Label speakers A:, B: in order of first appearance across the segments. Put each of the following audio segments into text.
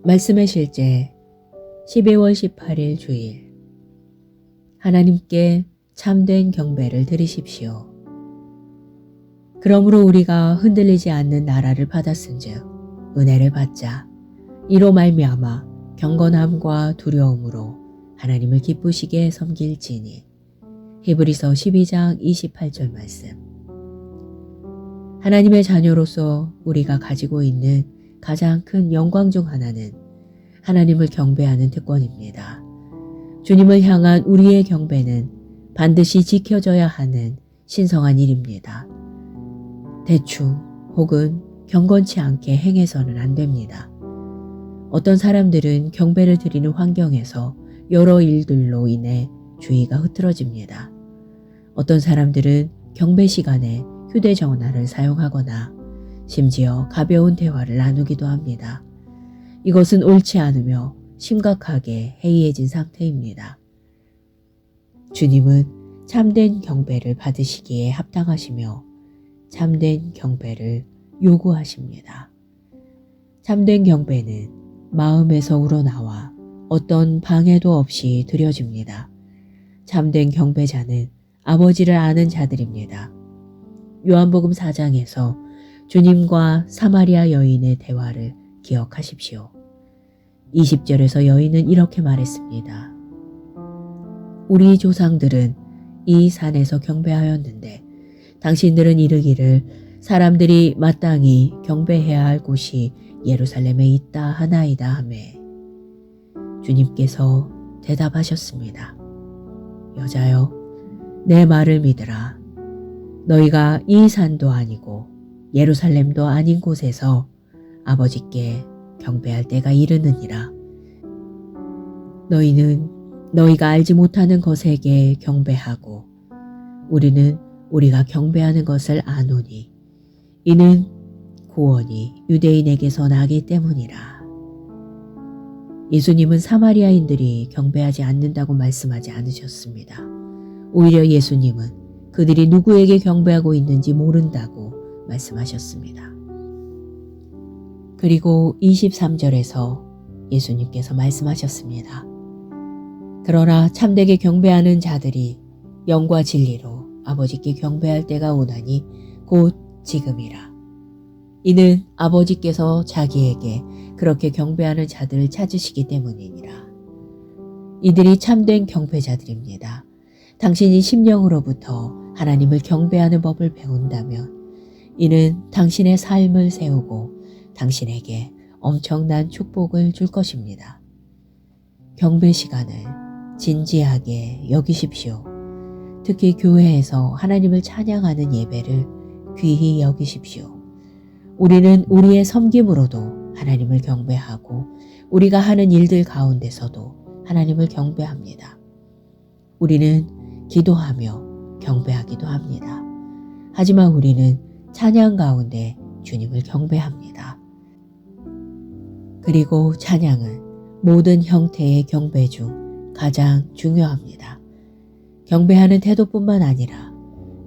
A: 말씀의 실제 12월 18일 주일. 하나님께 참된 경배를 드리십시오. 그러므로 우리가 흔들리지 않는 나라를 받았은즉 은혜를 받자. 이로 말미암아 경건함과 두려움으로 하나님을 기쁘시게 섬길지니. 히브리서 12장 28절 말씀. 하나님의 자녀로서 우리가 가지고 있는 가장 큰 영광 중 하나는 하나님을 경배하는 특권입니다. 주님을 향한 우리의 경배는 반드시 지켜져야 하는 신성한 일입니다. 대충 혹은 경건치 않게 행해서는 안 됩니다. 어떤 사람들은 경배를 드리는 환경에서 여러 일들로 인해 주의가 흐트러집니다. 어떤 사람들은 경배 시간에 휴대전화를 사용하거나 심지어 가벼운 대화를 나누기도 합니다. 이것은 옳지 않으며 심각하게 해이해진 상태입니다. 주님은 참된 경배를 받으시기에 합당하시며 참된 경배를 요구하십니다. 참된 경배는 마음에서 우러나와 어떤 방해도 없이 드려집니다. 참된 경배자는 아버지를 아는 자들입니다. 요한복음 4장에서 주님과 사마리아 여인의 대화를 기억하십시오. 20절에서 여인은 이렇게 말했습니다. 우리 조상들은 이 산에서 경배하였는데 당신들은 이르기를 사람들이 마땅히 경배해야 할 곳이 예루살렘에 있다 하나이다 하매. 주님께서 대답하셨습니다. 여자여, 내 말을 믿으라. 너희가 이 산도 아니고 예루살렘도 아닌 곳에서 아버지께 경배할 때가 이르느니라. 너희는 너희가 알지 못하는 것에게 경배하고 우리는 우리가 경배하는 것을 아노니 이는 구원이 유대인에게서 나기 때문이라. 예수님은 사마리아인들이 경배하지 않는다고 말씀하지 않으셨습니다. 오히려 예수님은 그들이 누구에게 경배하고 있는지 모른다고 말씀하셨습니다. 그리고 23절에서 예수님께서 말씀하셨습니다. 그러나 참되게 경배하는 자들이 영과 진리로 아버지께 경배할 때가 오나니 곧 지금이라. 이는 아버지께서 자기에게 그렇게 경배하는 자들을 찾으시기 때문이니라. 이들이 참된 경배자들입니다. 당신이 심령으로부터 하나님을 경배하는 법을 배운다면 이는 당신의 삶을 세우고 당신에게 엄청난 축복을 줄 것입니다. 경배 시간을 진지하게 여기십시오. 특히 교회에서 하나님을 찬양하는 예배를 귀히 여기십시오. 우리는 우리의 섬김으로도 하나님을 경배하고 우리가 하는 일들 가운데서도 하나님을 경배합니다. 우리는 기도하며 경배하기도 합니다. 하지만 우리는 찬양 가운데 주님을 경배합니다. 그리고 찬양은 모든 형태의 경배 중 가장 중요합니다. 경배하는 태도뿐만 아니라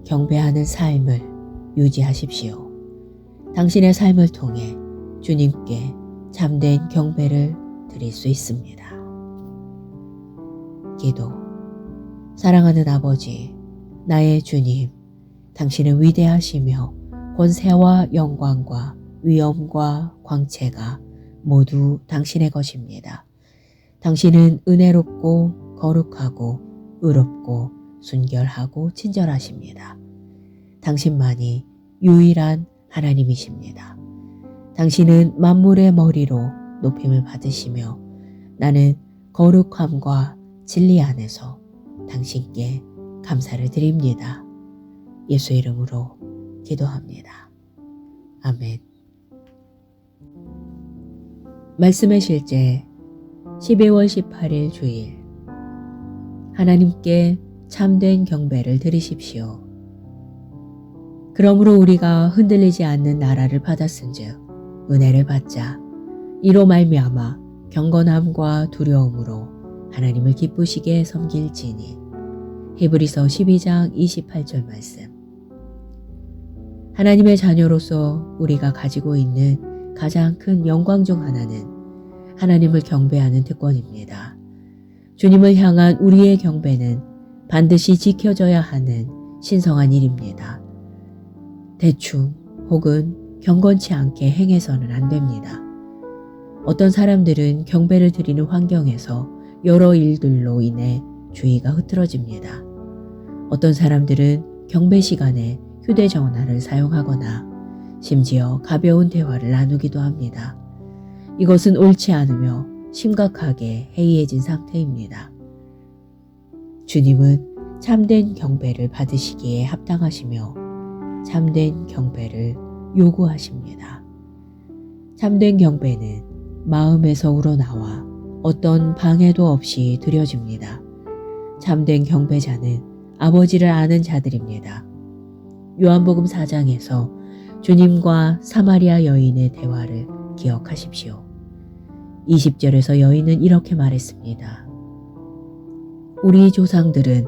A: 경배하는 삶을 유지하십시오. 당신의 삶을 통해 주님께 참된 경배를 드릴 수 있습니다. 기도. 사랑하는 아버지, 나의 주님, 당신은 위대하시며 권세와 영광과 위엄과 광채가 모두 당신의 것입니다. 당신은 은혜롭고 거룩하고 의롭고 순결하고 친절하십니다. 당신만이 유일한 하나님이십니다. 당신은 만물의 머리로 높임을 받으시며 나는 거룩함과 진리 안에서 당신께 감사를 드립니다. 예수 이름으로 기도합니다. 아멘. 말씀의 실제 12월 18일 주일. 하나님께 참된 경배를 드리십시오. 그러므로 우리가 흔들리지 않는 나라를 받았은즉 은혜를 받자. 이로 말미암아 경건함과 두려움으로 하나님을 기쁘시게 섬길지니. 히브리서 12장 28절 말씀. 하나님의 자녀로서 우리가 가지고 있는 가장 큰 영광 중 하나는 하나님을 경배하는 특권입니다. 주님을 향한 우리의 경배는 반드시 지켜져야 하는 신성한 일입니다. 대충 혹은 경건치 않게 행해서는 안 됩니다. 어떤 사람들은 경배를 드리는 환경에서 여러 일들로 인해 주의가 흐트러집니다. 어떤 사람들은 경배 시간에 휴대전화를 사용하거나 심지어 가벼운 대화를 나누기도 합니다. 이것은 옳지 않으며 심각하게 해이해진 상태입니다. 주님은 참된 경배를 받으시기에 합당하시며 참된 경배를 요구하십니다. 참된 경배는 마음에서 우러나와 어떤 방해도 없이 드려집니다. 참된 경배자는 아버지를 아는 자들입니다. 요한복음 4장에서 주님과 사마리아 여인의 대화를 기억하십시오. 20절에서 여인은 이렇게 말했습니다. 우리 조상들은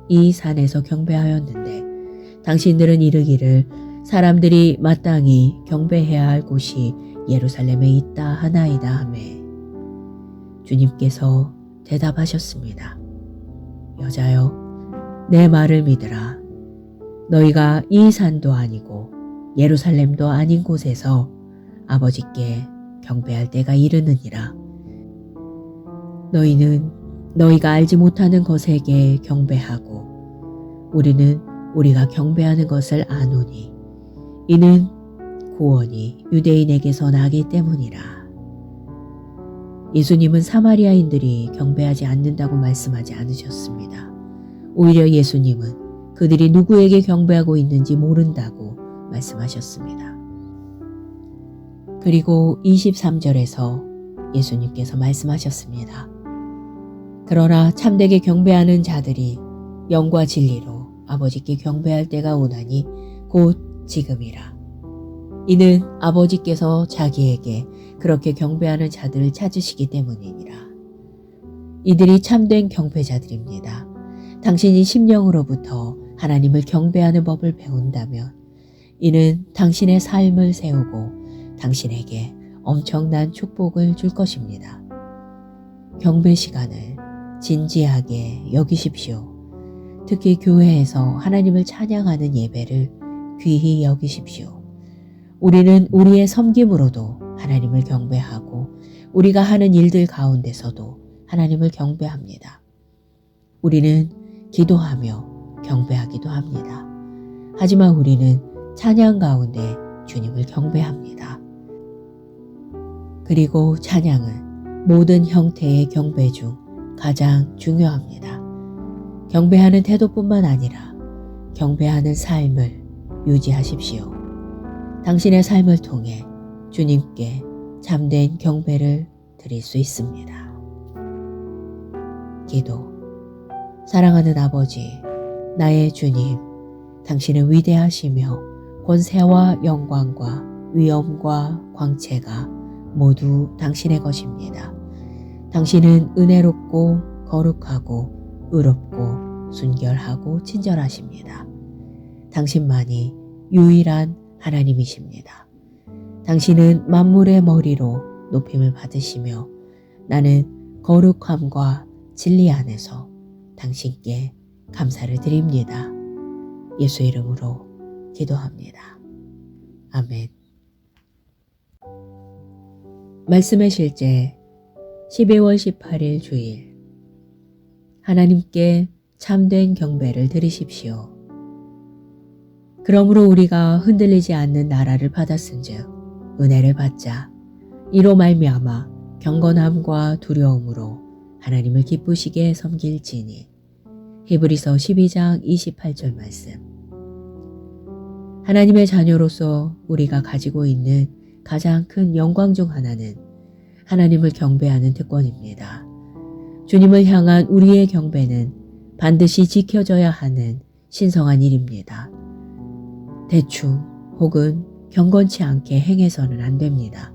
A: 이 산에서 경배하였는데 당신들은 이르기를 사람들이 마땅히 경배해야 할 곳이 예루살렘에 있다 하나이다 하매 주님께서 대답하셨습니다. 여자여, 내 말을 믿으라. 너희가 이 산도 아니고 예루살렘도 아닌 곳에서 아버지께 경배할 때가 이르느니라. 너희는 너희가 알지 못하는 것에게 경배하고 우리는 우리가 경배하는 것을 아노니 이는 구원이 유대인에게서 나기 때문이라. 예수님은 사마리아인들이 경배하지 않는다고 말씀하지 않으셨습니다. 오히려 예수님은 그들이 누구에게 경배하고 있는지 모른다고 말씀하셨습니다. 그리고 23절에서 예수님께서 말씀하셨습니다. 그러나 참되게 경배하는 자들이 영과 진리로 아버지께 경배할 때가 오나니 곧 지금이라. 이는 아버지께서 자기에게 그렇게 경배하는 자들을 찾으시기 때문이니라. 이들이 참된 경배자들입니다. 당신이 심령으로부터 하나님을 경배하는 법을 배운다면 이는 당신의 삶을 세우고 당신에게 엄청난 축복을 줄 것입니다. 경배 시간을 진지하게 여기십시오. 특히 교회에서 하나님을 찬양하는 예배를 귀히 여기십시오. 우리는 우리의 섬김으로도 하나님을 경배하고 우리가 하는 일들 가운데서도 하나님을 경배합니다. 우리는 기도하며 경배하기도 합니다. 하지만 우리는 찬양 가운데 주님을 경배합니다. 그리고 찬양은 모든 형태의 경배 중 가장 중요합니다. 경배하는 태도뿐만 아니라 경배하는 삶을 유지하십시오. 당신의 삶을 통해 주님께 참된 경배를 드릴 수 있습니다. 기도. 사랑하는 아버지, 나의 주님, 당신은 위대하시며 권세와 영광과 위엄과 광채가 모두 당신의 것입니다. 당신은 은혜롭고 거룩하고 의롭고 순결하고 친절하십니다. 당신만이 유일한 하나님이십니다. 당신은 만물의 머리로 높임을 받으시며 나는 거룩함과 진리 안에서 당신께 감사를 드립니다. 예수 이름으로 기도합니다. 아멘. 말씀의 실제 12월 18일 주일. 하나님께 참된 경배를 드리십시오. 그러므로 우리가 흔들리지 않는 나라를 받았은즉 은혜를 받자. 이로 말미암아 경건함과 두려움으로 하나님을 기쁘시게 섬길지니. 히브리서 12장 28절 말씀. 하나님의 자녀로서 우리가 가지고 있는 가장 큰 영광 중 하나는 하나님을 경배하는 특권입니다. 주님을 향한 우리의 경배는 반드시 지켜져야 하는 신성한 일입니다. 대충 혹은 경건치 않게 행해서는 안 됩니다.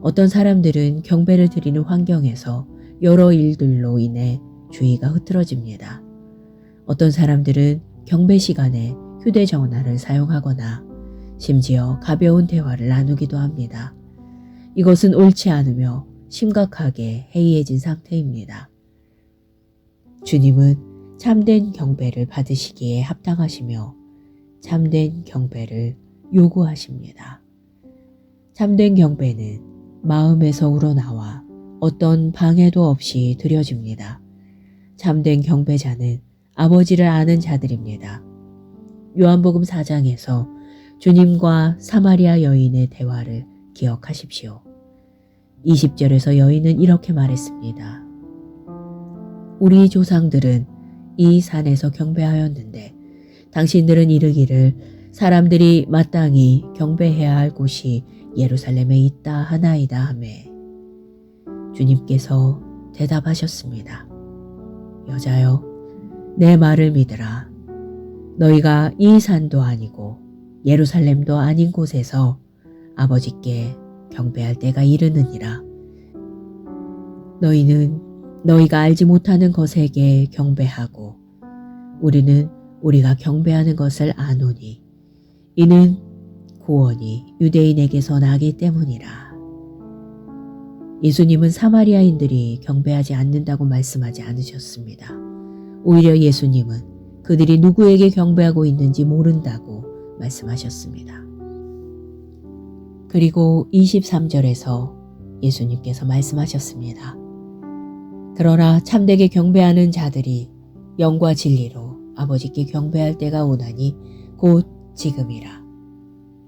A: 어떤 사람들은 경배를 드리는 환경에서 여러 일들로 인해 주의가 흐트러집니다. 어떤 사람들은 경배 시간에 휴대전화를 사용하거나 심지어 가벼운 대화를 나누기도 합니다. 이것은 옳지 않으며 심각하게 해이해진 상태입니다. 주님은 참된 경배를 받으시기에 합당하시며 참된 경배를 요구하십니다. 참된 경배는 마음에서 우러나와 어떤 방해도 없이 드려집니다. 참된 경배자는 아버지를 아는 자들입니다. 요한복음 4장에서 주님과 사마리아 여인의 대화를 기억하십시오. 20절에서 여인은 이렇게 말했습니다. 우리 조상들은 이 산에서 경배하였는데 당신들은 이르기를 사람들이 마땅히 경배해야 할 곳이 예루살렘에 있다 하나이다 하매 주님께서 대답하셨습니다. 여자여, 내 말을 믿으라. 너희가 이 산도 아니고 예루살렘도 아닌 곳에서 아버지께 경배할 때가 이르느니라. 너희는 너희가 알지 못하는 것에게 경배하고 우리는 우리가 경배하는 것을 아노니 이는 구원이 유대인에게서 나기 때문이라. 예수님은 사마리아인들이 경배하지 않는다고 말씀하지 않으셨습니다. 오히려 예수님은 그들이 누구에게 경배하고 있는지 모른다고 말씀하셨습니다. 그리고 23절에서 예수님께서 말씀하셨습니다. 그러나 참되게 경배하는 자들이 영과 진리로 아버지께 경배할 때가 오나니 곧 지금이라.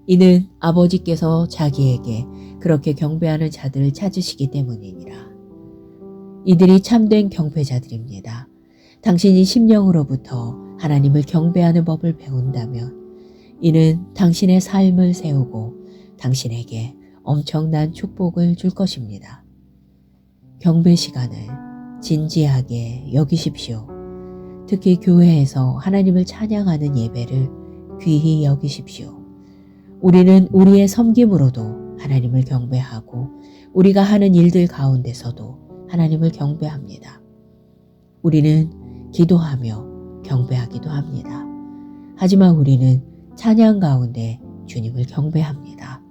A: 이는 아버지께서 자기에게 그렇게 경배하는 자들을 찾으시기 때문이니라. 이들이 참된 경배자들입니다. 당신이 심령으로부터 하나님을 경배하는 법을 배운다면 이는 당신의 삶을 세우고 당신에게 엄청난 축복을 줄 것입니다. 경배 시간을 진지하게 여기십시오. 특히 교회에서 하나님을 찬양하는 예배를 귀히 여기십시오. 우리는 우리의 섬김으로도 하나님을 경배하고 우리가 하는 일들 가운데서도 하나님을 경배합니다. 우리는 기도하며 경배하기도 합니다. 하지만 우리는 찬양 가운데 주님을 경배합니다.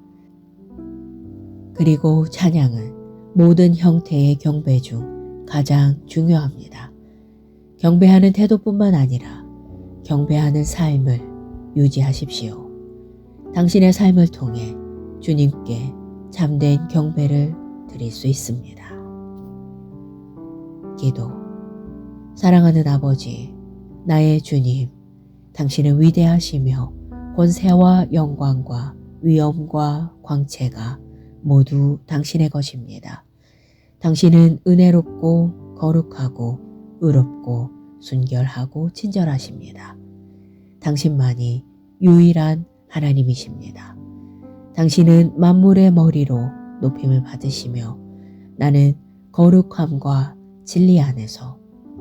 A: 그리고 찬양은 모든 형태의 경배 중 가장 중요합니다. 경배하는 태도뿐만 아니라 경배하는 삶을 유지하십시오. 당신의 삶을 통해 주님께 참된 경배를 드릴 수 있습니다. 기도. 사랑하는 아버지, 나의 주님, 당신은 위대하시며 권세와 영광과 위엄과 광채가 모두 당신의 것입니다. 당신은 은혜롭고 거룩하고 의롭고 순결하고 친절하십니다. 당신만이 유일한 하나님이십니다. 당신은 만물의 머리로 높임을 받으시며 나는 거룩함과 진리 안에서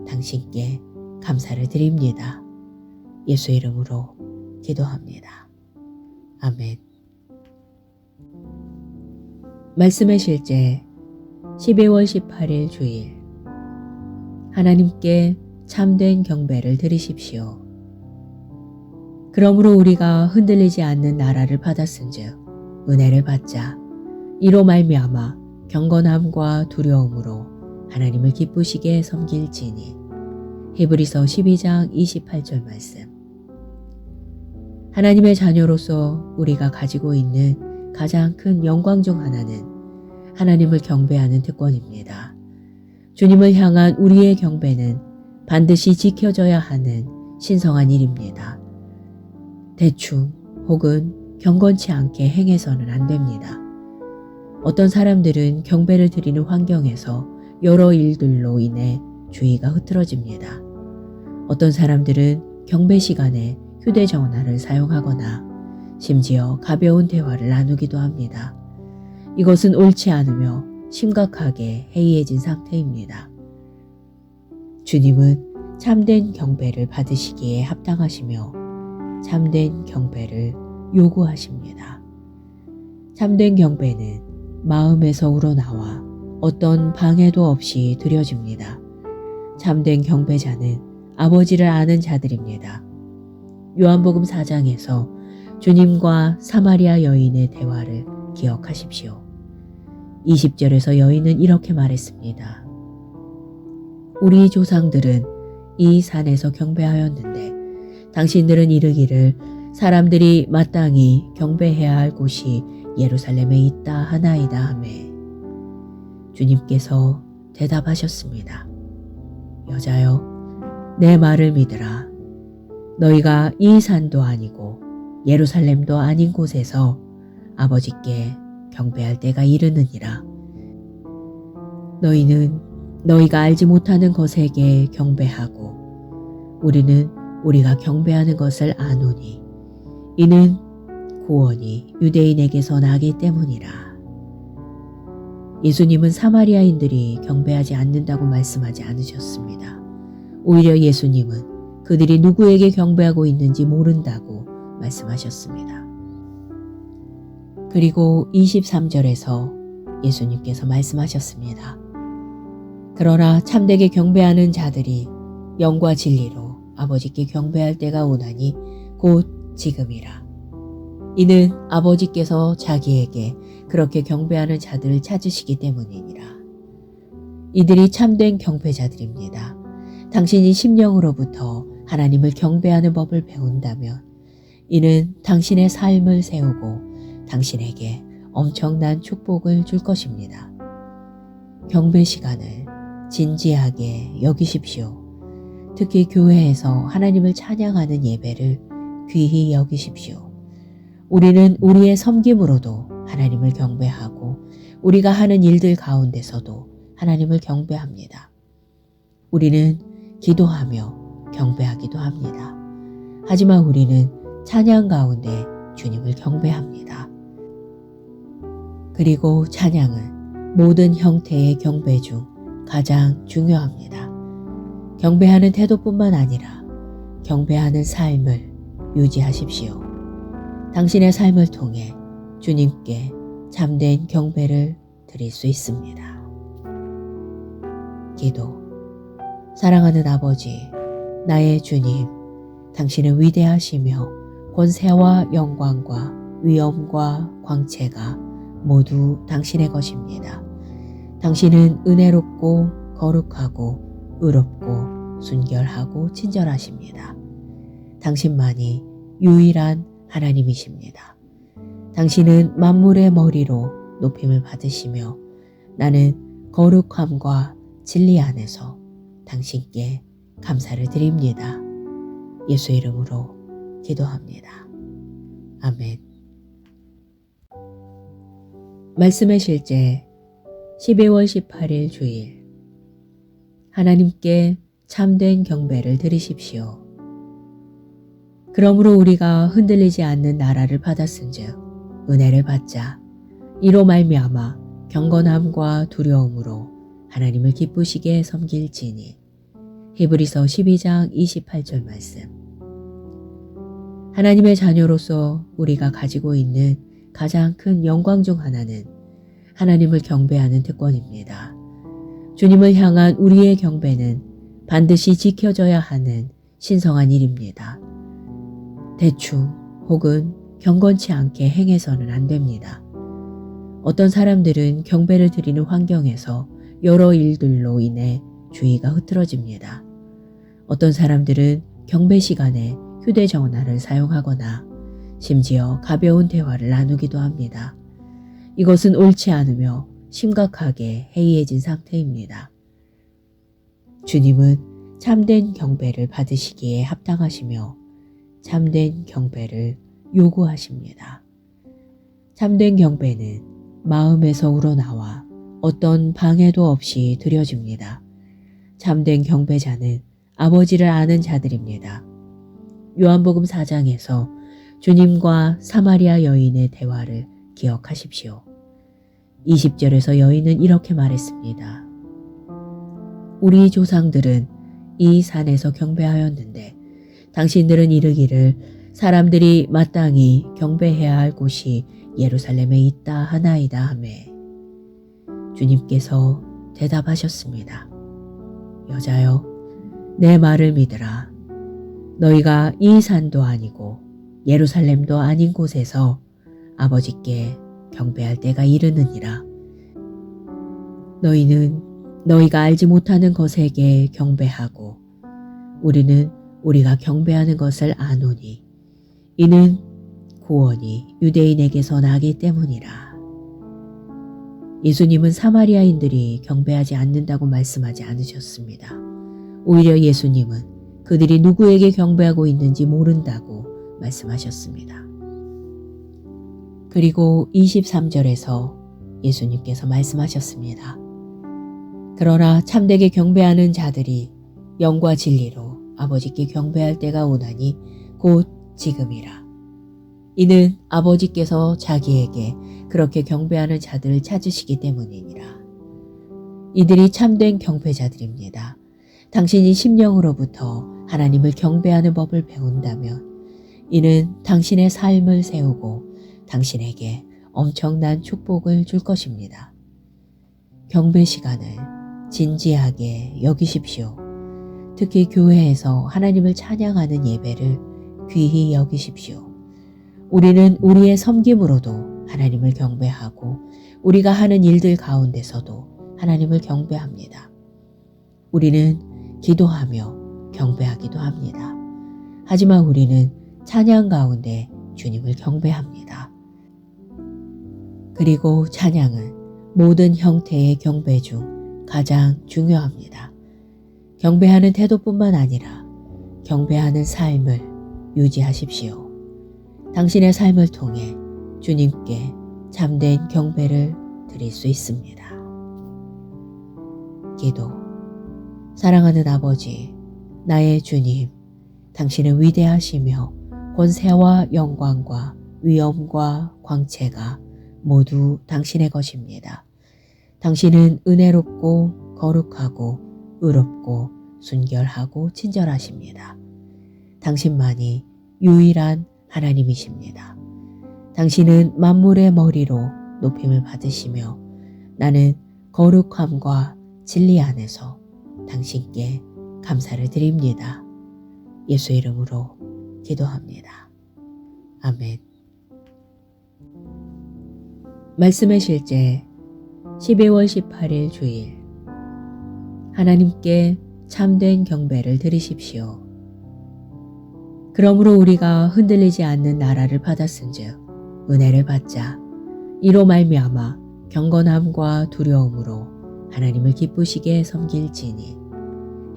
A: 당신께 감사를 드립니다. 예수 이름으로 기도합니다. 아멘. 말씀의 실제 12월 18일 주일. 하나님께 참된 경배를 드리십시오. 그러므로 우리가 흔들리지 않는 나라를 받았은즉 은혜를 받자. 이로 말미암아 경건함과 두려움으로 하나님을 기쁘시게 섬길지니. 히브리서 12장 28절 말씀. 하나님의 자녀로서 우리가 가지고 있는 가장 큰 영광 중 하나는 하나님을 경배하는 특권입니다. 주님을 향한 우리의 경배는 반드시 지켜져야 하는 신성한 일입니다. 대충 혹은 경건치 않게 행해서는 안 됩니다. 어떤 사람들은 경배를 드리는 환경에서 여러 일들로 인해 주의가 흐트러집니다. 어떤 사람들은 경배 시간에 휴대전화를 사용하거나 심지어 가벼운 대화를 나누기도 합니다. 이것은 옳지 않으며 심각하게 해이해진 상태입니다. 주님은 참된 경배를 받으시기에 합당하시며 참된 경배를 요구하십니다. 참된 경배는 마음에서 우러나와 어떤 방해도 없이 드려집니다. 참된 경배자는 아버지를 아는 자들입니다. 요한복음 4장에서 주님과 사마리아 여인의 대화를 기억하십시오. 20절에서 여인은 이렇게 말했습니다. 우리 조상들은 이 산에서 경배하였는데 당신들은 이르기를 사람들이 마땅히 경배해야 할 곳이 예루살렘에 있다 하나이다 하매 주님께서 대답하셨습니다. 여자여, 내 말을 믿으라. 너희가 이 산도 아니고 예루살렘도 아닌 곳에서 아버지께 경배할 때가 이르느니라. 너희는 너희가 알지 못하는 것에게 경배하고 우리는 우리가 경배하는 것을 아노니 이는 구원이 유대인에게서 나기 때문이라. 예수님은 사마리아인들이 경배하지 않는다고 말씀하지 않으셨습니다. 오히려 예수님은 그들이 누구에게 경배하고 있는지 모른다고 말씀하셨습니다. 그리고 23절에서 예수님께서 말씀하셨습니다. 그러나 참되게 경배하는 자들이 영과 진리로 아버지께 경배할 때가 오나니 곧 지금이라. 이는 아버지께서 자기에게 그렇게 경배하는 자들을 찾으시기 때문이니라. 이들이 참된 경배자들입니다. 당신이 심령으로부터 하나님을 경배하는 법을 배운다면 이는 당신의 삶을 세우고 당신에게 엄청난 축복을 줄 것입니다. 경배 시간을 진지하게 여기십시오. 특히 교회에서 하나님을 찬양하는 예배를 귀히 여기십시오. 우리는 우리의 섬김으로도 하나님을 경배하고 우리가 하는 일들 가운데서도 하나님을 경배합니다. 우리는 기도하며 경배하기도 합니다. 하지만 우리는 찬양 가운데 주님을 경배합니다. 그리고 찬양은 모든 형태의 경배 중 가장 중요합니다. 경배하는 태도뿐만 아니라 경배하는 삶을 유지하십시오. 당신의 삶을 통해 주님께 참된 경배를 드릴 수 있습니다. 기도. 사랑하는 아버지, 나의 주님, 당신은 위대하시며 권세와 영광과 위엄과 광채가 모두 당신의 것입니다. 당신은 은혜롭고 거룩하고 의롭고 순결하고 친절하십니다. 당신만이 유일한 하나님이십니다. 당신은 만물의 머리로 높임을 받으시며 나는 거룩함과 진리 안에서 당신께 감사를 드립니다. 예수 이름으로 기도합니다. 아멘. 말씀의 실제 12월 18일 주일. 하나님께 참된 경배를 드리십시오. 그러므로 우리가 흔들리지 않는 나라를 받았은즉 은혜를 받자. 이로 말미암아 경건함과 두려움으로 하나님을 기쁘시게 섬길지니. 히브리서 12장 28절 말씀. 하나님의 자녀로서 우리가 가지고 있는 가장 큰 영광 중 하나는 하나님을 경배하는 특권입니다. 주님을 향한 우리의 경배는 반드시 지켜져야 하는 신성한 일입니다. 대충 혹은 경건치 않게 행해서는 안 됩니다. 어떤 사람들은 경배를 드리는 환경에서 여러 일들로 인해 주의가 흐트러집니다. 어떤 사람들은 경배 시간에 휴대전화를 사용하거나 심지어 가벼운 대화를 나누기도 합니다. 이것은 옳지 않으며 심각하게 해이해진 상태입니다. 주님은 참된 경배를 받으시기에 합당하시며 참된 경배를 요구하십니다. 참된 경배는 마음에서 우러나와 어떤 방해도 없이 드려집니다. 참된 경배자는 아버지를 아는 자들입니다. 요한복음 4장에서 주님과 사마리아 여인의 대화를 기억하십시오. 20절에서 여인은 이렇게 말했습니다. 우리 조상들은 이 산에서 경배하였는데 당신들은 이르기를 사람들이 마땅히 경배해야 할 곳이 예루살렘에 있다 하나이다 하매 주님께서 대답하셨습니다. 여자여, 내 말을 믿으라. 너희가 이 산도 아니고 예루살렘도 아닌 곳에서 아버지께 경배할 때가 이르느니라. 너희는 너희가 알지 못하는 것에게 경배하고 우리는 우리가 경배하는 것을 아노니 이는 구원이 유대인에게서 나기 때문이라. 예수님은 사마리아인들이 경배하지 않는다고 말씀하지 않으셨습니다. 오히려 예수님은 그들이 누구에게 경배하고 있는지 모른다고 말씀하셨습니다. 그리고 23절에서 예수님께서 말씀하셨습니다. 그러나 참되게 경배하는 자들이 영과 진리로 아버지께 경배할 때가 오나니 곧 지금이라. 이는 아버지께서 자기에게 그렇게 경배하는 자들을 찾으시기 때문이니라. 이들이 참된 경배자들입니다. 당신이 심령으로부터 하나님을 경배하는 법을 배운다면 이는 당신의 삶을 세우고 당신에게 엄청난 축복을 줄 것입니다. 경배 시간을 진지하게 여기십시오. 특히 교회에서 하나님을 찬양하는 예배를 귀히 여기십시오. 우리는 우리의 섬김으로도 하나님을 경배하고 우리가 하는 일들 가운데서도 하나님을 경배합니다. 우리는 기도하며 경배하기도 합니다. 하지만 우리는 찬양 가운데 주님을 경배합니다. 그리고 찬양은 모든 형태의 경배 중 가장 중요합니다. 경배하는 태도뿐만 아니라 경배하는 삶을 유지하십시오. 당신의 삶을 통해 주님께 참된 경배를 드릴 수 있습니다. 기도. 사랑하는 아버지, 나의 주님, 당신은 위대하시며 권세와 영광과 위엄과 광채가 모두 당신의 것입니다. 당신은 은혜롭고 거룩하고 의롭고 순결하고 친절하십니다. 당신만이 유일한 하나님이십니다. 당신은 만물의 머리로 높임을 받으시며 나는 거룩함과 진리 안에서 당신께 감사를 드립니다. 예수 이름으로 기도합니다. 아멘. 말씀의 실제 12월 18일 주일. 하나님께 참된 경배를 드리십시오. 그러므로 우리가 흔들리지 않는 나라를 받았은즉 은혜를 받자. 이로 말미암아 경건함과 두려움으로 하나님을 기쁘시게 섬길지니.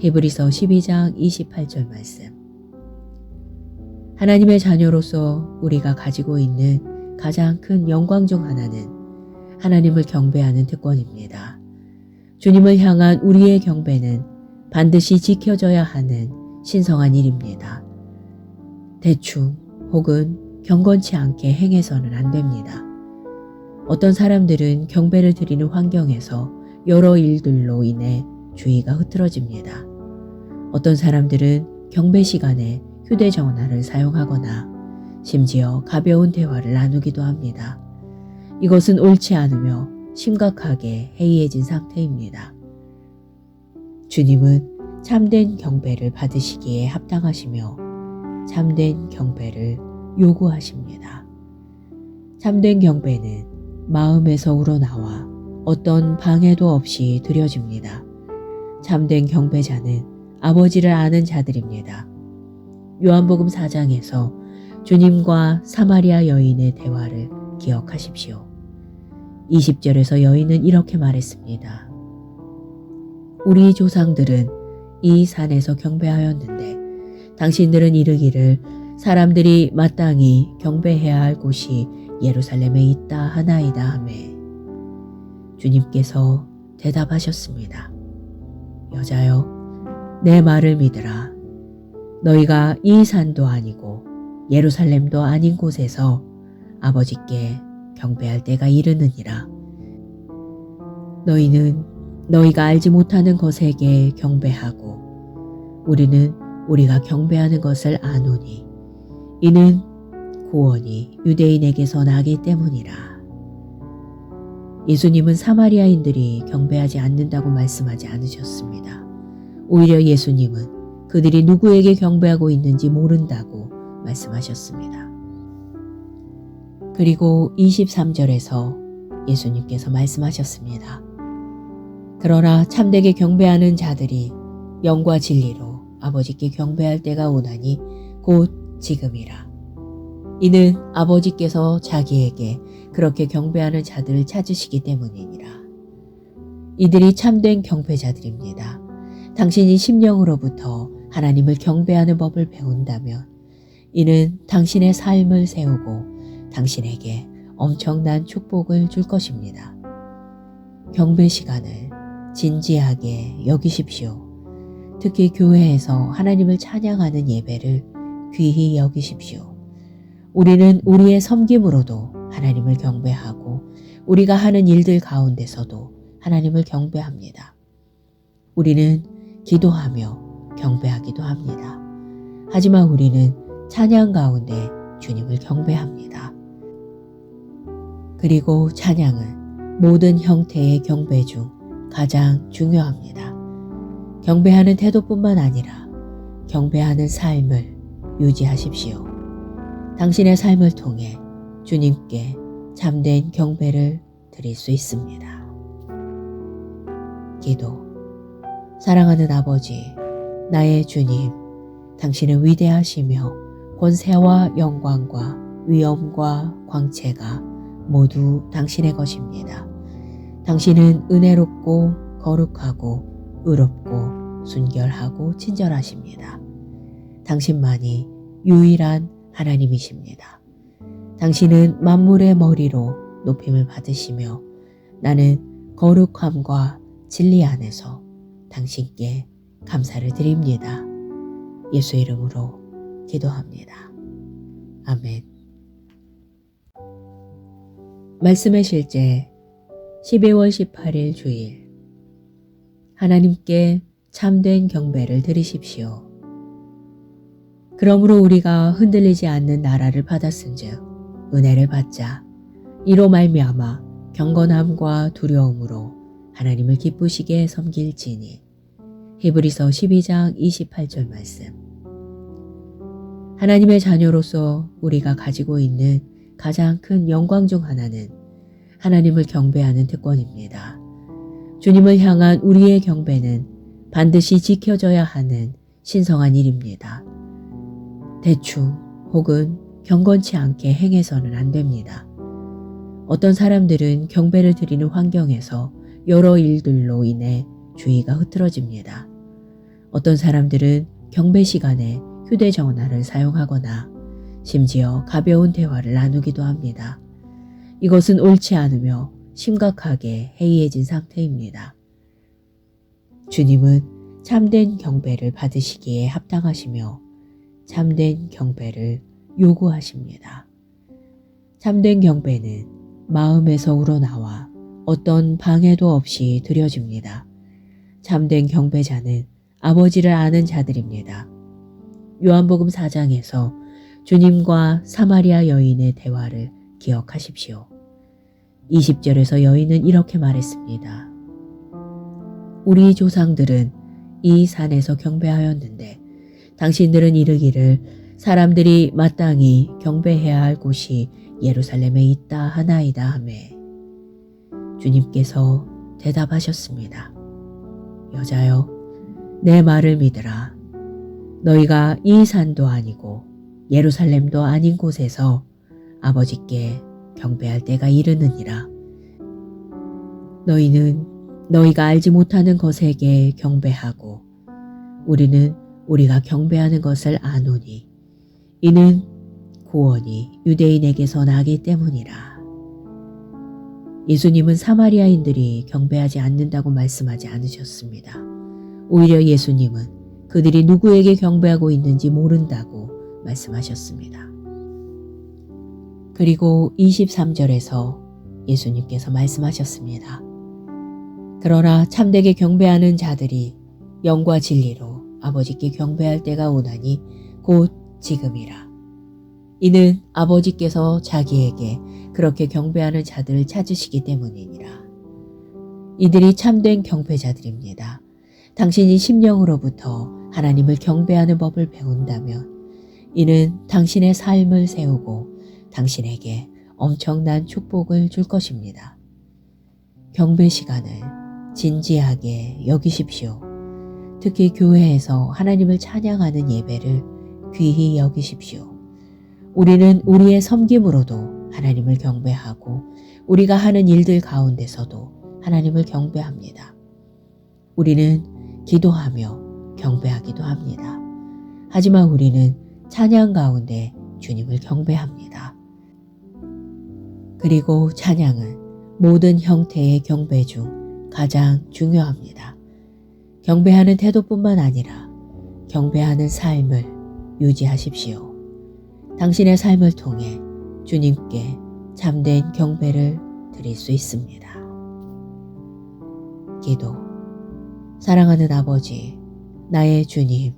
A: 히브리서 12장 28절 말씀. 하나님의 자녀로서 우리가 가지고 있는 가장 큰 영광 중 하나는 하나님을 경배하는 특권입니다. 주님을 향한 우리의 경배는 반드시 지켜져야 하는 신성한 일입니다. 대충 혹은 경건치 않게 행해서는 안 됩니다. 어떤 사람들은 경배를 드리는 환경에서 여러 일들로 인해 주의가 흐트러집니다. 어떤 사람들은 경배 시간에 휴대전화를 사용하거나 심지어 가벼운 대화를 나누기도 합니다. 이것은 옳지 않으며 심각하게 해이해진 상태입니다. 주님은 참된 경배를 받으시기에 합당하시며 참된 경배를 요구하십니다. 참된 경배는 마음에서 우러나와 어떤 방해도 없이 드려집니다. 참된 경배자는 아버지를 아는 자들입니다. 요한복음 4장에서 주님과 사마리아 여인의 대화를 기억하십시오. 20절에서 여인은 이렇게 말했습니다. 우리 조상들은 이 산에서 경배하였는데 당신들은 이르기를 사람들이 마땅히 경배해야 할 곳이 예루살렘에 있다 하나이다 하매. 주님께서 대답하셨습니다. 여자여, 내 말을 믿으라. 너희가 이 산도 아니고 예루살렘도 아닌 곳에서 아버지께 경배할 때가 이르느니라. 너희는 너희가 알지 못하는 것에게 경배하고 우리는 우리가 경배하는 것을 아노니 이는 구원이 유대인에게서 나기 때문이라. 예수님은 사마리아인들이 경배하지 않는다고 말씀하지 않으셨습니다. 오히려 예수님은 그들이 누구에게 경배하고 있는지 모른다고 말씀하셨습니다. 그리고 23절에서 예수님께서 말씀하셨습니다. 그러나 참되게 경배하는 자들이 영과 진리로 아버지께 경배할 때가 오나니 곧 지금이라. 이는 아버지께서 자기에게 그렇게 경배하는 자들을 찾으시기 때문이니라. 이들이 참된 경배자들입니다. 당신이 심령으로부터 하나님을 경배하는 법을 배운다면 이는 당신의 삶을 세우고 당신에게 엄청난 축복을 줄 것입니다. 경배 시간을 진지하게 여기십시오. 특히 교회에서 하나님을 찬양하는 예배를 귀히 여기십시오. 우리는 우리의 섬김으로도 하나님을 경배하고 우리가 하는 일들 가운데서도 하나님을 경배합니다. 우리는 기도하며 경배하기도 합니다. 하지만 우리는 찬양 가운데 주님을 경배합니다. 그리고 찬양은 모든 형태의 경배 중 가장 중요합니다. 경배하는 태도뿐만 아니라 경배하는 삶을 유지하십시오. 당신의 삶을 통해 주님께 참된 경배를 드릴 수 있습니다. 기도. 사랑하는 아버지, 나의 주님, 당신은 위대하시며 권세와 영광과 위엄과 광채가 모두 당신의 것입니다. 당신은 은혜롭고 거룩하고 의롭고 순결하고 친절하십니다. 당신만이 유일한 하나님이십니다. 당신은 만물의 머리로 높임을 받으시며 나는 거룩함과 진리 안에서 당신께 감사를 드립니다. 예수 이름으로 기도합니다. 아멘. 말씀의 실제 12월 18일 주일. 하나님께 참된 경배를 드리십시오. 그러므로 우리가 흔들리지 않는 나라를 받았은즉 은혜를 받자. 이로 말미암아 경건함과 두려움으로 하나님을 기쁘시게 섬길지니. 히브리서 12장 28절 말씀. 하나님의 자녀로서 우리가 가지고 있는 가장 큰 영광 중 하나는 하나님을 경배하는 특권입니다. 주님을 향한 우리의 경배는 반드시 지켜져야 하는 신성한 일입니다. 대충 혹은 경건치 않게 행해서는 안 됩니다. 어떤 사람들은 경배를 드리는 환경에서 여러 일들로 인해 주의가 흐트러집니다. 어떤 사람들은 경배 시간에 휴대전화를 사용하거나 심지어 가벼운 대화를 나누기도 합니다. 이것은 옳지 않으며 심각하게 해이해진 상태입니다. 주님은 참된 경배를 받으시기에 합당하시며 참된 경배를 요구하십니다. 참된 경배는 마음에서 우러나와 어떤 방해도 없이 드려집니다. 참된 경배자는 아버지를 아는 자들입니다. 요한복음 4장에서 주님과 사마리아 여인의 대화를 기억하십시오. 20절에서 여인은 이렇게 말했습니다. 우리 조상들은 이 산에서 경배하였는데 당신들은 이르기를 사람들이 마땅히 경배해야 할 곳이 예루살렘에 있다 하나이다 하매. 주님께서 대답하셨습니다. 여자여, 내 말을 믿으라. 너희가 이 산도 아니고 예루살렘도 아닌 곳에서 아버지께 경배할 때가 이르느니라. 너희는 너희가 알지 못하는 것에게 경배하고 우리는 우리가 경배하는 것을 아노니 이는 구원이 유대인에게서 나기 때문이라. 예수님은 사마리아인들이 경배하지 않는다고 말씀하지 않으셨습니다. 오히려 예수님은 그들이 누구에게 경배하고 있는지 모른다고 말씀하셨습니다. 그리고 23절에서 예수님께서 말씀하셨습니다. 그러나 참되게 경배하는 자들이 영과 진리로 아버지께 경배할 때가 오나니 곧 지금이라. 이는 아버지께서 자기에게 그렇게 경배하는 자들을 찾으시기 때문이니라. 이들이 참된 경배자들입니다. 당신이 심령으로부터 하나님을 경배하는 법을 배운다면 이는 당신의 삶을 세우고 당신에게 엄청난 축복을 줄 것입니다. 경배 시간을 진지하게 여기십시오. 특히 교회에서 하나님을 찬양하는 예배를 귀히 여기십시오. 우리는 우리의 섬김으로도 하나님을 경배하고 우리가 하는 일들 가운데서도 하나님을 경배합니다. 우리는 기도하며 경배하기도 합니다. 하지만 우리는 찬양 가운데 주님을 경배합니다. 그리고 찬양은 모든 형태의 경배 중 가장 중요합니다. 경배하는 태도뿐만 아니라 경배하는 삶을 유지하십시오. 당신의 삶을 통해 주님께 참된 경배를 드릴 수 있습니다. 기도. 사랑하는 아버지, 나의 주님,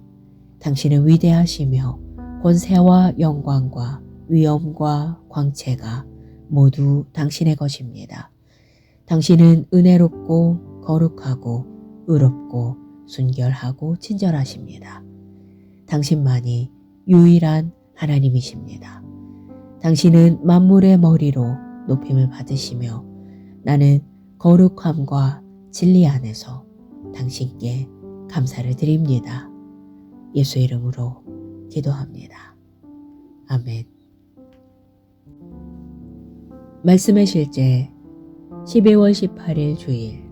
A: 당신은 위대하시며 권세와 영광과 위엄과 광채가 모두 당신의 것입니다. 당신은 은혜롭고 거룩하고 의롭고 순결하고 친절하십니다. 당신만이 유일한 하나님이십니다. 당신은 만물의 머리로 높임을 받으시며 나는 거룩함과 진리 안에서 당신께 감사를 드립니다. 예수 이름으로 기도합니다. 아멘. 말씀의 실제 12월 18일 주일.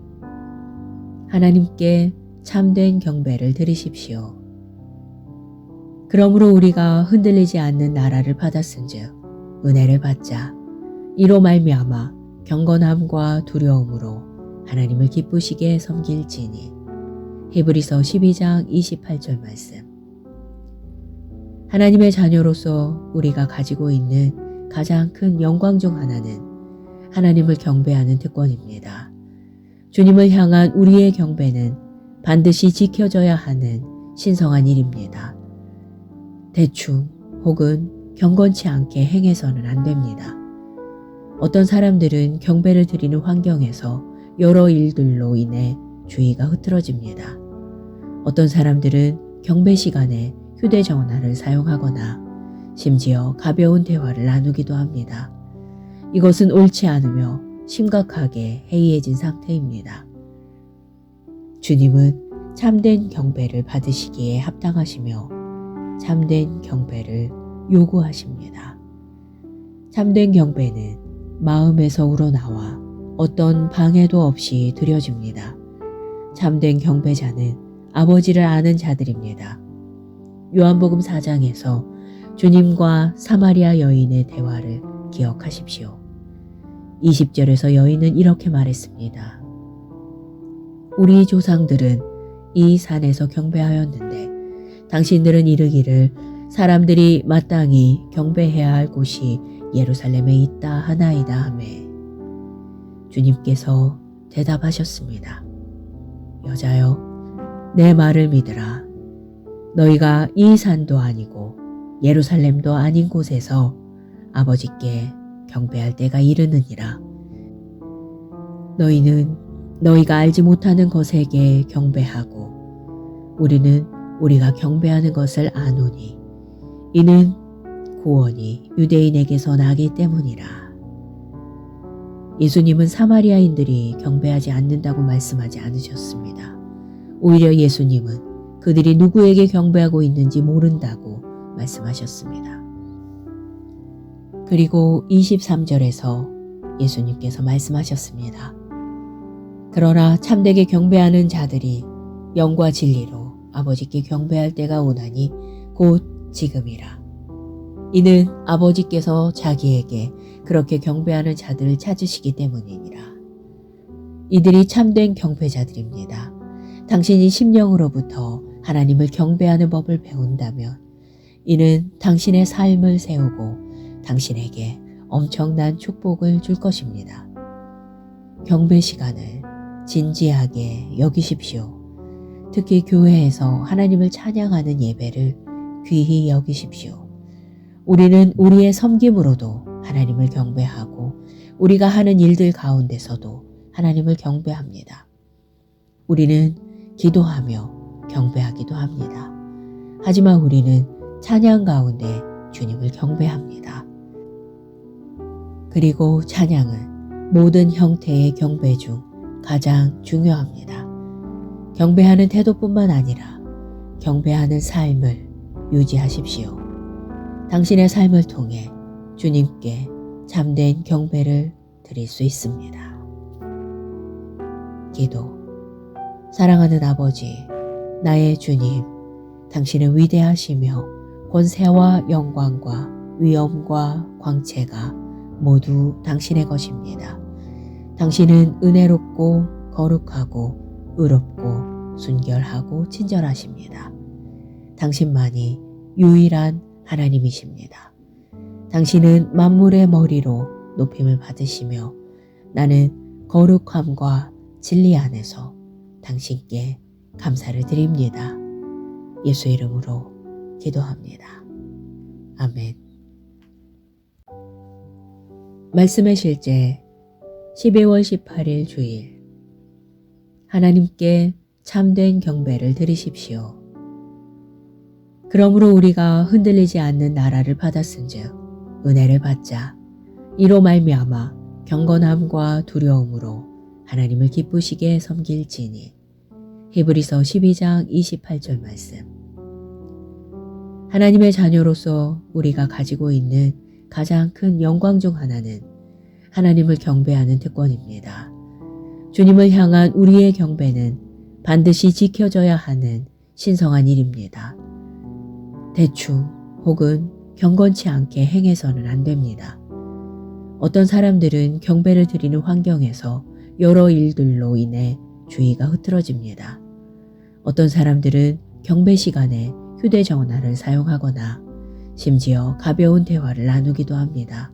A: 하나님께 참된 경배를 드리십시오. 그러므로 우리가 흔들리지 않는 나라를 받았은즉 은혜를 받자. 이로 말미암아 경건함과 두려움으로 하나님을 기쁘시게 섬길지니. 히브리서 12장 28절 말씀. 하나님의 자녀로서 우리가 가지고 있는 가장 큰 영광 중 하나는 하나님을 경배하는 특권입니다. 주님을 향한 우리의 경배는 반드시 지켜져야 하는 신성한 일입니다. 대충 혹은 경건치 않게 행해서는 안 됩니다. 어떤 사람들은 경배를 드리는 환경에서 여러 일들로 인해 주의가 흐트러집니다. 어떤 사람들은 경배 시간에 휴대전화를 사용하거나 심지어 가벼운 대화를 나누기도 합니다. 이것은 옳지 않으며 심각하게 해이해진 상태입니다. 주님은 참된 경배를 받으시기에 합당하시며 참된 경배를 요구하십니다. 참된 경배는 마음에서 우러나와 어떤 방해도 없이 드려집니다. 참된 경배자는 아버지를 아는 자들입니다. 요한복음 4장에서 주님과 사마리아 여인의 대화를 기억하십시오. 20절에서 여인은 이렇게 말했습니다. 우리 조상들은 이 산에서 경배하였는데 당신들은 이르기를 사람들이 마땅히 경배해야 할 곳이 예루살렘에 있다 하나이다 하매. 주님께서 대답하셨습니다. 여자여, 내 말을 믿으라. 너희가 이 산도 아니고 예루살렘도 아닌 곳에서 아버지께 경배할 때가 이르느니라. 너희는 너희가 알지 못하는 것에게 경배하고 우리는 우리가 경배하는 것을 아노니 이는 구원이 유대인에게서 나기 때문이라. 예수님은 사마리아인들이 경배하지 않는다고 말씀하지 않으셨습니다. 오히려 예수님은 그들이 누구에게 경배하고 있는지 모른다고 말씀하셨습니다. 그리고 23절에서 예수님께서 말씀하셨습니다. 그러나 참되게 경배하는 자들이 영과 진리로 아버지께 경배할 때가 오나니 곧 지금이라. 이는 아버지께서 자기에게 그렇게 경배하는 자들을 찾으시기 때문이니라. 이들이 참된 경배자들입니다. 당신이 심령으로부터 하나님을 경배하는 법을 배운다면 이는 당신의 삶을 세우고 당신에게 엄청난 축복을 줄 것입니다. 경배 시간을 진지하게 여기십시오. 특히 교회에서 하나님을 찬양하는 예배를 귀히 여기십시오. 우리는 우리의 섬김으로도 하나님을 경배하고 우리가 하는 일들 가운데서도 하나님을 경배합니다. 우리는 기도하며 경배하기도 합니다. 하지만 우리는 찬양 가운데 주님을 경배합니다. 그리고 찬양은 모든 형태의 경배 중 가장 중요합니다. 경배하는 태도뿐만 아니라 경배하는 삶을 유지하십시오. 당신의 삶을 통해 주님께 참된 경배를 드릴 수 있습니다. 기도. 사랑하는 아버지, 나의 주님, 당신은 위대하시며 권세와 영광과 위엄과 광채가 모두 당신의 것입니다. 당신은 은혜롭고 거룩하고 의롭고 순결하고 친절하십니다. 당신만이 유일한 하나님이십니다. 당신은 만물의 머리로 높임을 받으시며 나는 거룩함과 진리 안에서 당신께 감사를 드립니다. 예수 이름으로 기도합니다. 아멘. 말씀의 실제 12월 18일 주일. 하나님께 참된 경배를 드리십시오. 그러므로 우리가 흔들리지 않는 나라를 받았은즉 은혜를 받자. 이로 말미암아 경건함과 두려움으로 하나님을 기쁘시게 섬길지니. 히브리서 12장 28절 말씀. 하나님의 자녀로서 우리가 가지고 있는 가장 큰 영광 중 하나는 하나님을 경배하는 특권입니다. 주님을 향한 우리의 경배는 반드시 지켜져야 하는 신성한 일입니다. 대충 혹은 경건치 않게 행해서는 안 됩니다. 어떤 사람들은 경배를 드리는 환경에서 여러 일들로 인해 주의가 흐트러집니다. 어떤 사람들은 경배 시간에 휴대전화를 사용하거나 심지어 가벼운 대화를 나누기도 합니다.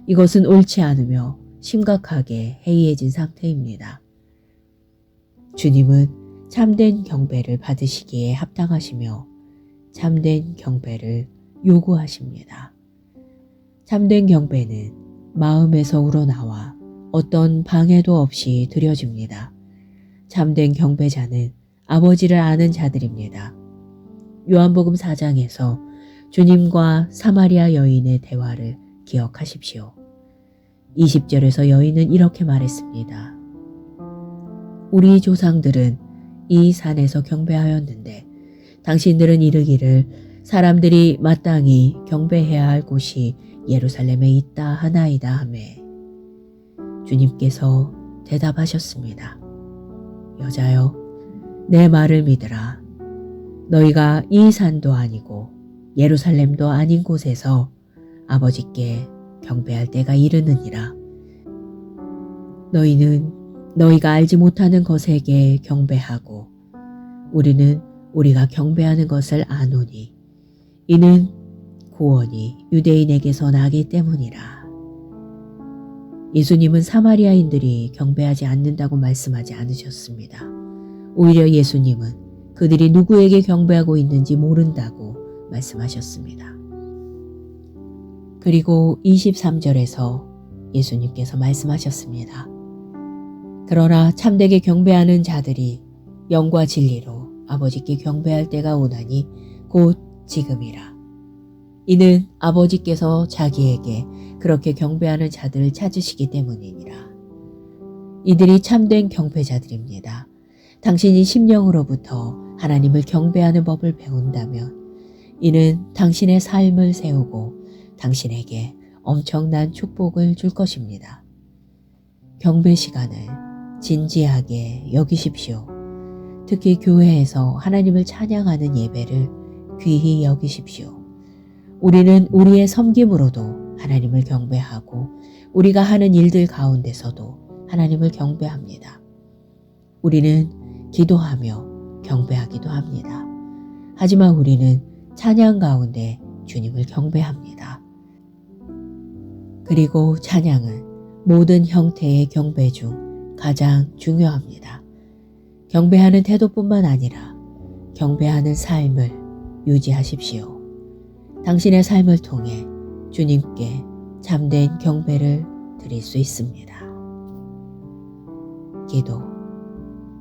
A: 이것은 옳지 않으며 심각하게 해이해진 상태입니다. 주님은 참된 경배를 받으시기에 합당하시며 참된 경배를 요구하십니다. 참된 경배는 마음에서 우러나와 어떤 방해도 없이 드려집니다. 참된 경배자는 아버지를 아는 자들입니다. 요한복음 4장에서 주님과 사마리아 여인의 대화를 기억하십시오. 20절에서 여인은 이렇게 말했습니다. 우리 조상들은 이 산에서 경배하였는데 당신들은 이르기를 사람들이 마땅히 경배해야 할 곳이 예루살렘에 있다 하나이다 하매. 주님께서 대답하셨습니다. 여자여, 내 말을 믿으라. 너희가 이 산도 아니고 예루살렘도 아닌 곳에서 아버지께 경배할 때가 이르느니라. 너희는 너희가 알지 못하는 것에게 경배하고 우리는 우리가 경배하는 것을 아노니 이는 구원이 유대인에게서 나기 때문이라. 예수님은 사마리아인들이 경배하지 않는다고 말씀하지 않으셨습니다. 오히려 예수님은 그들이 누구에게 경배하고 있는지 모른다고 말씀하셨습니다. 그리고 23절에서 예수님께서 말씀하셨습니다. 그러나 참되게 경배하는 자들이 영과 진리로 아버지께 경배할 때가 오나니 곧 지금이라. 이는 아버지께서 자기에게 그렇게 경배하는 자들을 찾으시기 때문이니라. 이들이 참된 경배자들입니다. 당신이 심령으로부터 하나님을 경배하는 법을 배운다면 이는 당신의 삶을 세우고 당신에게 엄청난 축복을 줄 것입니다. 경배 시간을 진지하게 여기십시오. 특히 교회에서 하나님을 찬양하는 예배를 귀히 여기십시오. 우리는 우리의 섬김으로도 하나님을 경배하고 우리가 하는 일들 가운데서도 하나님을 경배합니다. 우리는 기도하며 경배하기도 합니다. 하지만 우리는 찬양 가운데 주님을 경배합니다. 그리고 찬양은 모든 형태의 경배 중 가장 중요합니다. 경배하는 태도뿐만 아니라 경배하는 삶을 유지하십시오. 당신의 삶을 통해 주님께 참된 경배를 드릴 수 있습니다. 기도.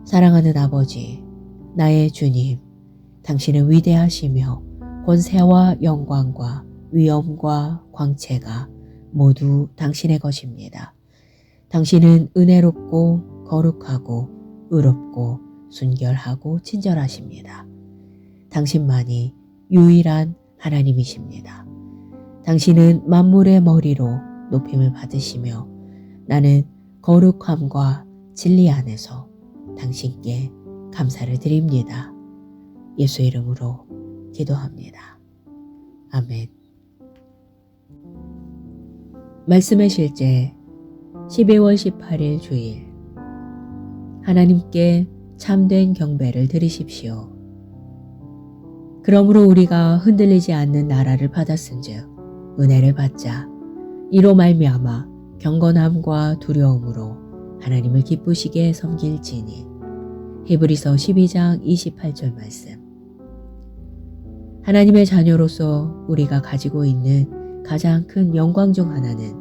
A: 사랑하는 아버지, 나의 주님, 당신은 위대하시며 권세와 영광과 위엄과 광채가 모두 당신의 것입니다. 당신은 은혜롭고 거룩하고 의롭고 순결하고 친절하십니다. 당신만이 유일한 하나님이십니다. 당신은 만물의 머리로 높임을 받으시며 나는 거룩함과 진리 안에서 당신께 감사를 드립니다. 예수 이름으로 기도합니다. 아멘. 말씀의 실제 12월 18일 주일 하나님께 참된 경배를 드리십시오. 그러므로 우리가 흔들리지 않는 나라를 받았은즉 은혜를 받자 이로 말미암아 경건함과 두려움으로 하나님을 기쁘시게 섬길지니. 히브리서 12장 28절 말씀. 하나님의 자녀로서 우리가 가지고 있는 가장 큰 영광 중 하나는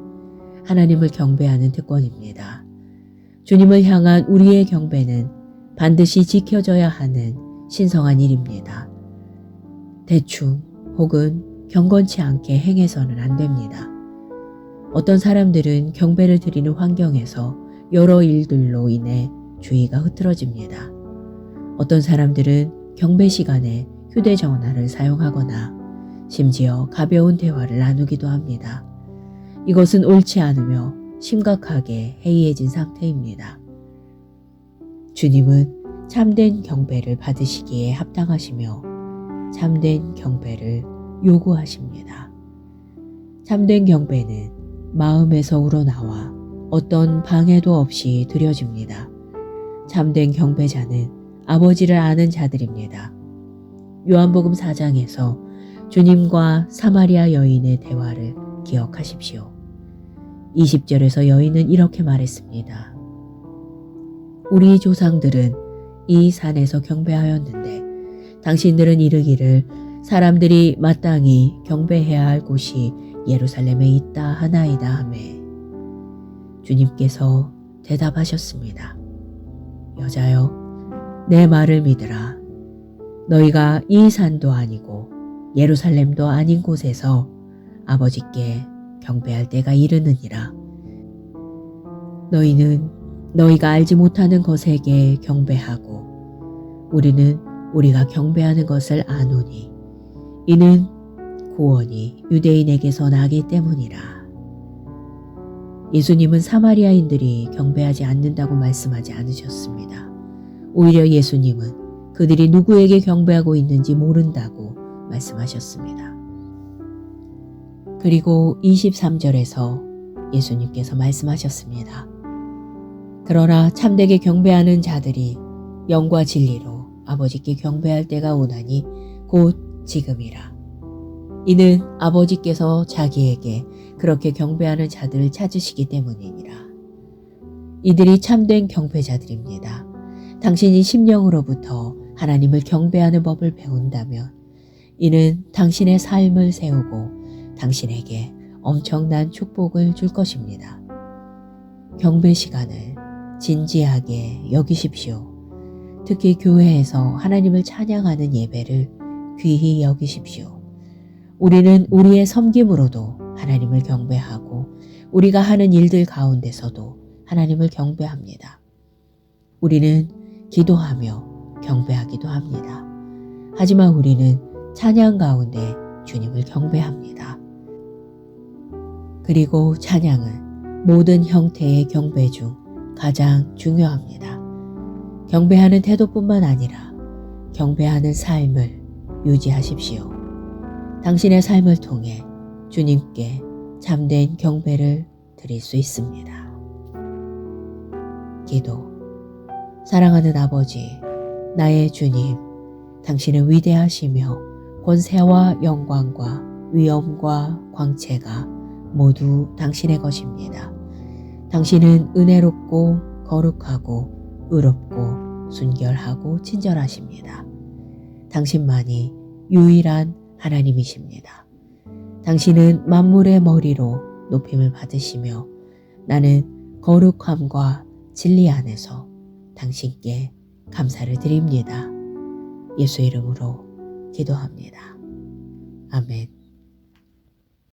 A: 하나님을 경배하는 특권입니다. 주님을 향한 우리의 경배는 반드시 지켜져야 하는 신성한 일입니다. 대충 혹은 경건치 않게 행해서는 안 됩니다. 어떤 사람들은 경배를 드리는 환경에서 여러 일들로 인해 주의가 흐트러집니다. 어떤 사람들은 경배 시간에 휴대전화를 사용하거나 심지어 가벼운 대화를 나누기도 합니다. 이것은 옳지 않으며 심각하게 해이해진 상태입니다. 주님은 참된 경배를 받으시기에 합당하시며 참된 경배를 요구하십니다. 참된 경배는 마음에서 우러나와 어떤 방해도 없이 드려집니다. 참된 경배자는 아버지를 아는 자들입니다. 요한복음 4장에서 주님과 사마리아 여인의 대화를 기억하십시오. 20절에서 여인은 이렇게 말했습니다. 우리 조상들은 이 산에서 경배하였는데 당신들은 이르기를 사람들이 마땅히 경배해야 할 곳이 예루살렘에 있다 하나이다 하매. 주님께서 대답하셨습니다. 여자여, 내 말을 믿으라. 너희가 이 산도 아니고 예루살렘도 아닌 곳에서 아버지께 경배할 때가 이르느니라. 너희는 너희가 알지 못하는 것에게 경배하고 우리는 우리가 경배하는 것을 아노니 이는 구원이 유대인에게서 나기 때문이라. 예수님은 사마리아인들이 경배하지 않는다고 말씀하지 않으셨습니다. 오히려 예수님은 그들이 누구에게 경배하고 있는지 모른다고 말씀하셨습니다. 그리고 23절에서 예수님께서 말씀하셨습니다. 그러나 참되게 경배하는 자들이 영과 진리로 아버지께 경배할 때가 오나니 곧 지금이라. 이는 아버지께서 자기에게 그렇게 경배하는 자들을 찾으시기 때문이니라. 이들이 참된 경배자들입니다. 당신이 심령으로부터 하나님을 경배하는 법을 배운다면 이는 당신의 삶을 세우고 당신에게 엄청난 축복을 줄 것입니다. 경배 시간을 진지하게 여기십시오. 특히 교회에서 하나님을 찬양하는 예배를 귀히 여기십시오. 우리는 우리의 섬김으로도 하나님을 경배하고 우리가 하는 일들 가운데서도 하나님을 경배합니다. 우리는 기도하며 경배하기도 합니다. 하지만 우리는 찬양 가운데 주님을 경배합니다. 그리고 찬양은 모든 형태의 경배 중 가장 중요합니다. 경배하는 태도뿐만 아니라 경배하는 삶을 유지하십시오. 당신의 삶을 통해 주님께 참된 경배를 드릴 수 있습니다. 기도. 사랑하는 아버지, 나의 주님, 당신은 위대하시며 권세와 영광과 위엄과 광채가 모두 당신의 것입니다. 당신은 은혜롭고 거룩하고 의롭고 순결하고 친절하십니다. 당신만이 유일한 하나님이십니다. 당신은 만물의 머리로 높임을 받으시며 나는 거룩함과 진리 안에서 당신께 감사를 드립니다. 예수 이름으로 기도합니다. 아멘.